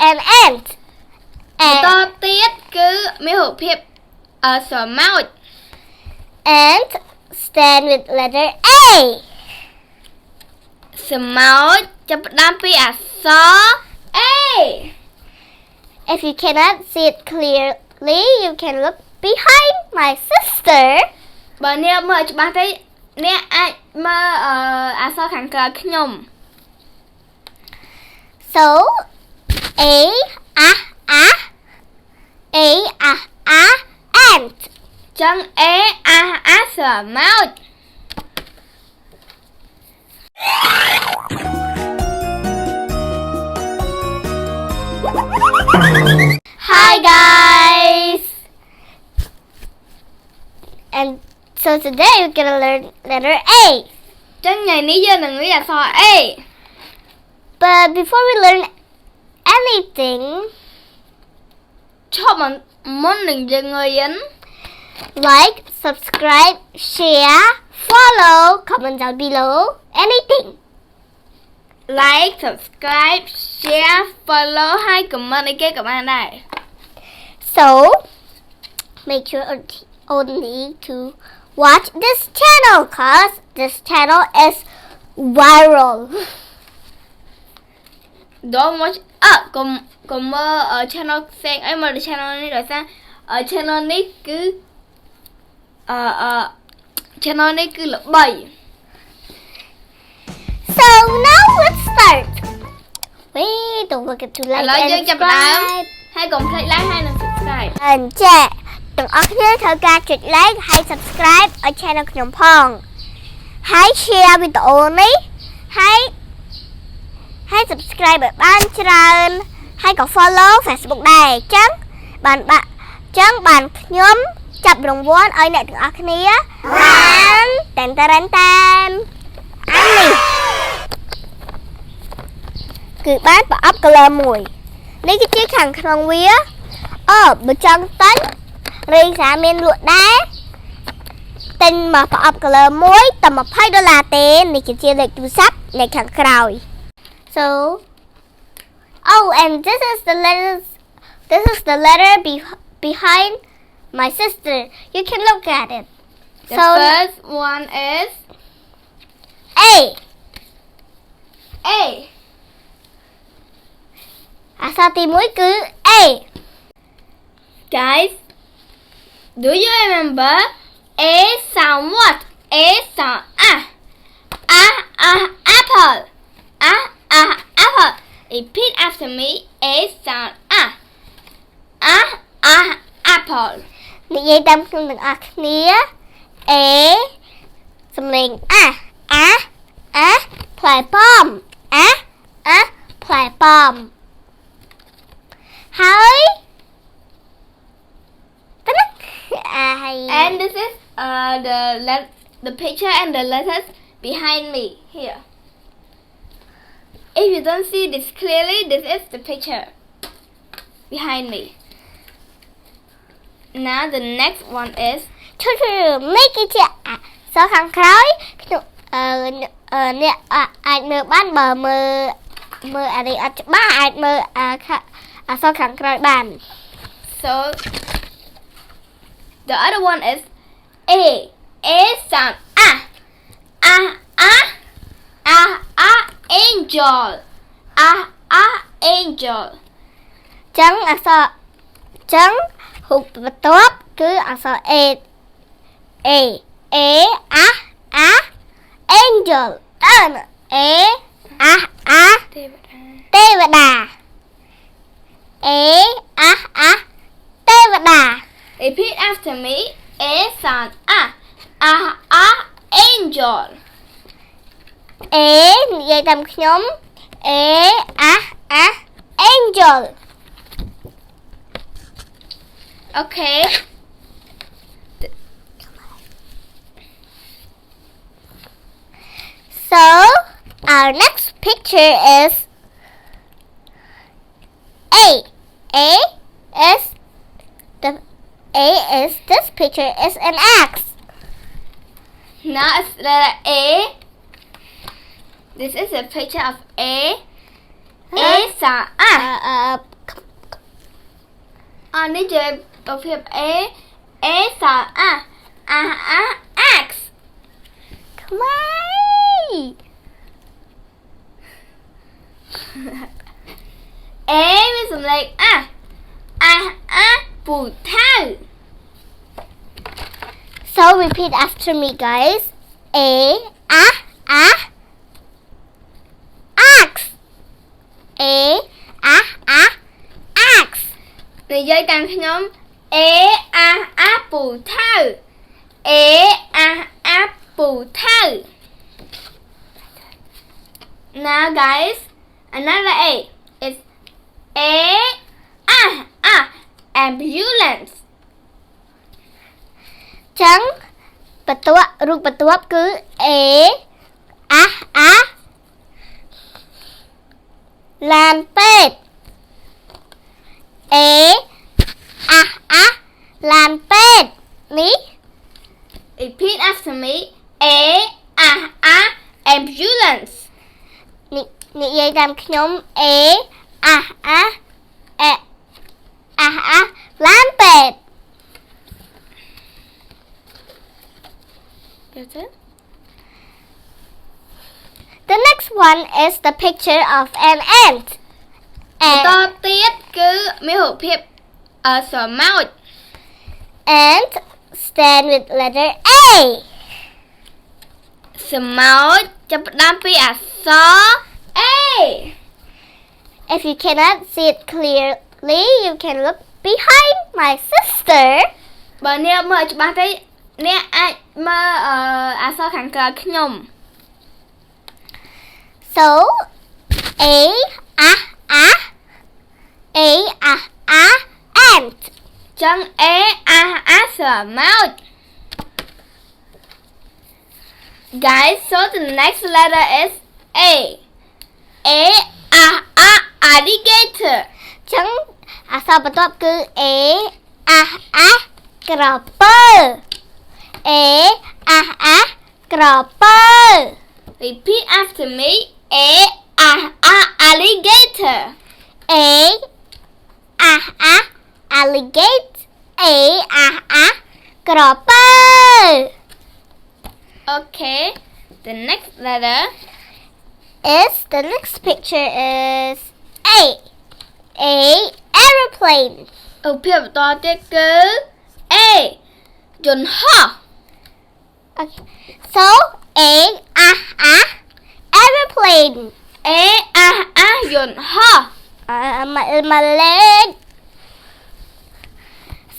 an ant. តទៀតគឺមានរូបភាពស្រមោច Ant stand with letter A. ស្រមោចចាប់ផ្ដើមពីអក្សរ A. If you cannot see it clearly, you can look behind my sister. បើអ្នកមើលច្បាស់ទេអ្នកអាចមើលអក្សរខាងក្រោយខ្ញុំ So A ant. ចឹង A ស្រមោច Hi guys. And so today we're gonna learn letter A. ចឹងថ្ងៃនេះយើងនឹងរៀនអក្សរ A. But before we learn anything, ឈប់មុននឹងយើងរៀន like, subscribe, share, follow, comment down below, anything. like subscribe share follow ហើយ comment អីគេក៏បានដែរ So make sure only to watch this channel cause this channel is viral. Don't watch កុំមើល channel ផ្សេងអីមើល channel នេះដោយសារ channel នេះគឺchannel នេះគឺល្បី So now let's start. Wait, don't forget to like ឥឡូវ and យើងចាប់ផ្ដើម subscribe. ហើយកុំភ្លេច like ហើយនិង subscribe អញ្ចឹងទាំងអស់គ្នាត្រូវការចុច like ហើយ subscribe ឲ្យ channel ខ្ញុំផងហើយ share វីដេអូនេះហើយ subscribe ឲ្យបានច្រើនហើយក៏ follow Facebook ដែរអញ្ចឹងបានខ្ញុំចាប់រង្វាន់ឲ្យអ្នកទាំងអស់គ្នាបានតែនអានេះគឺបានប្រអប់ color មួយនេះគឺជាខាងក្នុងវាបើចង់ទិញរីសាមានលក់ដែរទិញមកប្រអប់ color មួយតែ$20ទេនេះគឺជាលេខទូរស័ព្ទនៅខាងក្រោយ So and this is the letter behind my sister. You can look at it. the So first one is A. អក្សរទី1គឺ A. guys do you remember A sound what A sound apple apple repeat after me A sound apple និយាយតាមខ្ញុំទាំងអស់គ្នា A សំឡេងផ្លែប៉ោមផ្លែប៉ោមហើយតើណាហើយ and this is the picture and the letters behind me here. If you don't see this clearly, this is the picture behind me. Now the next one is នេះគឺជាអក្សរខាងក្រោយខ្ញុំអ្នកអាចមើលបានបើមើលអានេះអត់ច្បាស់អាចមើលអក្សរខាងក្រោយបាន so the other one is A sound angel angel ចឹងអក្សរចឹងរូបបន្ទាប់គឺអក្សរ A angel A ទេវតា A ទេវតា repeat after me A sound angel A និយាយតាមខ្ញុំ A angel okay So our next picture is A is this picture is an axe. now it's letter A. This is a picture of A sound នេះជាប្រភេទ A សើX ខ្មែរ A មានសំឡេងពូថៅ So repeat after me, guys. A X. A X. និយាយតាមខ្ញុំ A ពូថៅ A ពូថៅ Now guys, another A is A ambulance ចឹងរូបបន្ទាប់គឺ A ឡានពេទ្យ A ឡានពេទ្យនេះ Repeat after me A ambulance និយាយតាមខ្ញុំ A ឡានពេទ្យ The next one is the picture of an ant. តទៀតគឺមានរូបភាពស្រមោច Ant stand with letter A. ស្រមោចចាប់ផ្ដើមពីអក្សរ A. If you cannot see it clearly, you can look behind my sister. បើអ្នកមើលច្បាស់ទេអ្នកអាចមើលអក្សរខាងក្រោយខ្ញុំ So A ant. ចឹង A ស្រមោច Guys, so the next letter is A. Alligator. ចឹងអក្សរបន្ទាប់គឺ A ក្រពើ A ក្រពើ Repeat after me. A alligator. A alligator. A ក្រពើ Okay. The next letter is the next picture is A aeroplane. រូបភាពបន្តទៀតគឺ A យន្តហោះ Okay. So A aeroplane. A យន្តហោះ My leg.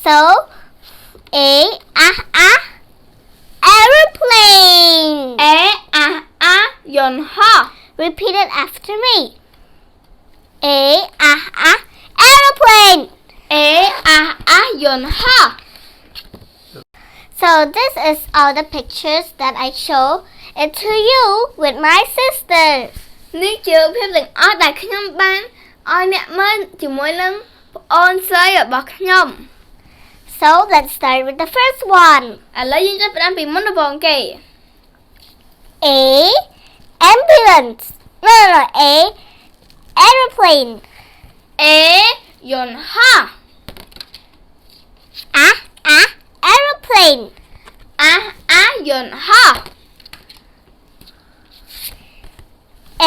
So A aeroplane. A យន្តហោះ Repeat it after me. A aeroplane. A យន្តហោះ So this is all the pictures that I show it to you with my sister. នេះជារូបភាពទាំងអស់ដែលខ្ញុំបានឲ្យអ្នកមើលជាមួយនឹងប្អូនស្រីរបស់ខ្ញុំ So let's start with the first one. ឥឡូវយើងចាប់ផ្ដើមពីមុនដំបូងគេ A ambulance. No. A aeroplane. A យន្តហោះ aeroplane. យន្តហោះ A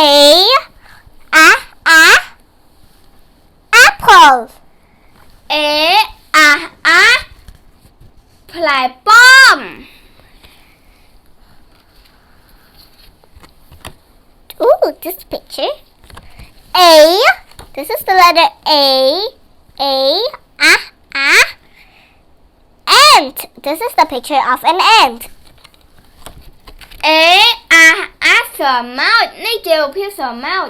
apple. A ផ្លែប៉ោម Ooh, this picture. A. This is the letter A. Ant. This is the picture of an ant. A ស្រមោចនេះជារូបភាពស្រមោច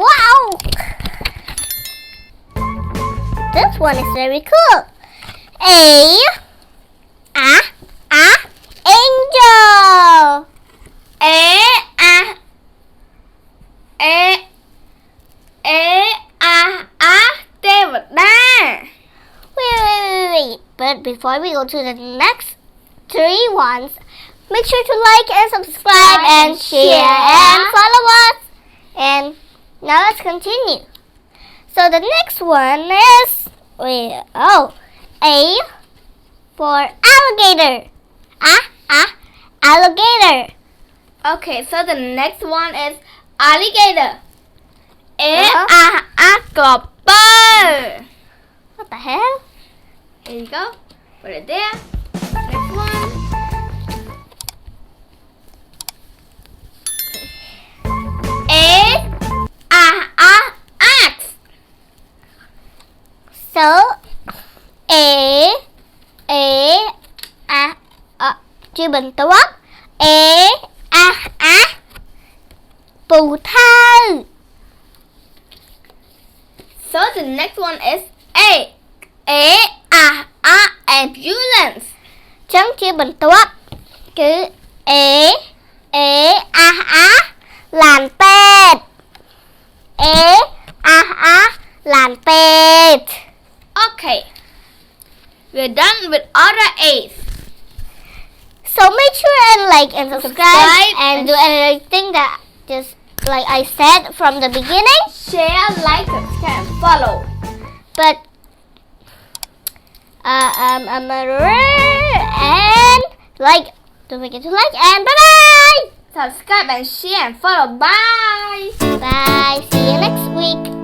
Wow. This one is very cool. A angel. A ទេវតា Wait. But before we go to the next 3 ones, make sure to like and subscribe and share and follow us. And now let's continue. So the next one is A for alligator. Alligator. Okay, so the next one is alligator. Copper. What the hell? Here you go. Put it there. Next one. Axe. So chữ bình tuốt bù thơ. So the next one is ambulance. Chấm chữ bình tuốt chữ làn pet. Làn pet. Okay. We're done with all the A's. So make sure and like and subscribe and do everything that just like I said from the beginning. Share, like, subscribe, and follow. But and like, don't forget to like and bye bye. Subscribe and share and follow. Bye. Bye. See you next week.